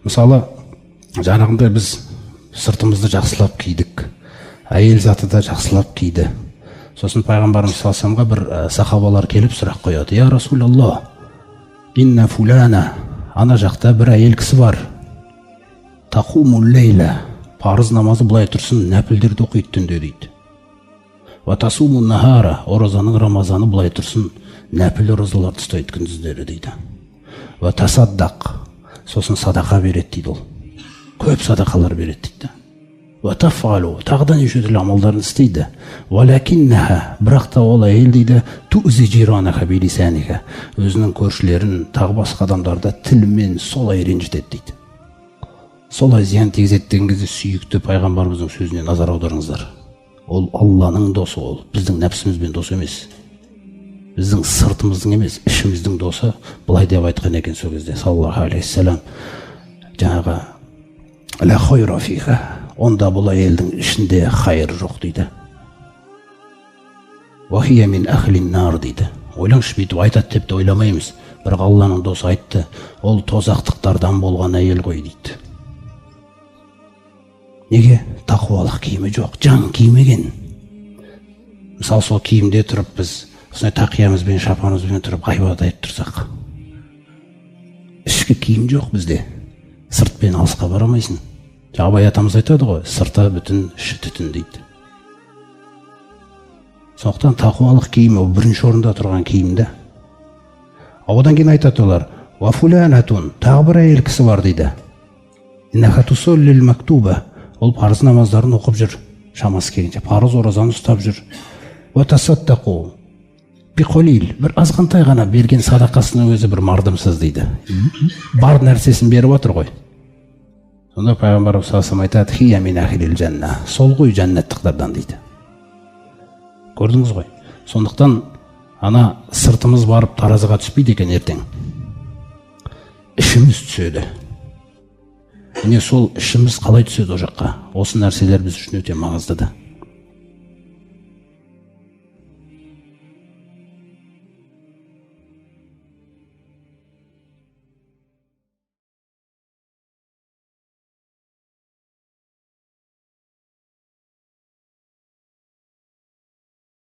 Мысалы, жаңағындай біз сыртымызды жақсылап кидік, әйел заты да жақсылап киді. Сосын пайғамбарымыз салсамға бір сахабалар келіп сұрақ қояды: я Расулаллах, инна фулана, ана жақта бір әйел кісі бар, тақумул лейла, парыз намазы былай тұрсын, нәпілдерді оқиды түнде дейді. Ва тасуму нахара, оразаның рамазаны былай тұрсын, нәпіл оразаларды ұстайды күндіздері дейді. Ва тасаддақ, сосын садақа береді дейді ол. Көп садақалар береді дейді. Ва тафалу, тағда неше түрлі амалдарын істейді. Валакиннаха, бірақ та ол әйел дейді, тузи жиранаха билисаниха, өзінің көршілерін, тағы басқа адамдарды тілмен солай ренжітеді дейді. Солай зиян тигізеді деген кезде сүйікті пайғамбарымыздың сөзіне назар аударыңыздар. Ол Алланың досы, ол біздің нәпсімізбен дос емес. Біздің сыртымыздың емес, ішіміздің досы. Былай деп айтқан екен сол кезде саллаллаху алейхиссалам, жаңағы ла хойра фиха, онда бұл әйелдің ішінде хайыр жоқ дейді. Вахия мин ахлин нар дейді. Ойлаңызшы, бүйтіп айтады деп те ойламаймыз, бірақ Алланың досы айтты, ол тозақтықтардан болған әйел ғой дейді. Неге? Тақуалық киімі жоқ, жан киімеген. Мысалы, сол киімде тұрып біз осындай тақиямызбен, шапанымызбен тұрып ғайбат айтып тұрсақ, ішкі киім жоқ бізде, сыртпен алысқа барамайсың. Абай атамыз айтады ғой, сырты бүтін, іші түтін дейді. Сондықтан тақуалық киім ол бірінші орында тұрған киімді. Одан кейін айтады олар: ва фуланатун, тағы бір әйел кісі бар дейді. Иннаха тусоллил мактуба, ол парыз намаздарын оқып жүр, шамасы келгенше парыз оразаны ұстап жүр. Ва тасаттақу биқолил, бір азғантай ғана берген садақасының өзі бір мардымсыз дейді. Бар нәрсесін беріп отыр ғой. Сонда пайғамбарымыз салсам айтады: хия мин ахлил жанна, сол ғой жәннаттықтардан дейді. Көрдіңіз ғой. Сондықтан ана сыртымыз барып таразыға түспейді екен ертең. Ішіміз түседі. Міне сол ішіміз қалай түседі о жаққа? Осы нәрселер біз үшін өте маңызды.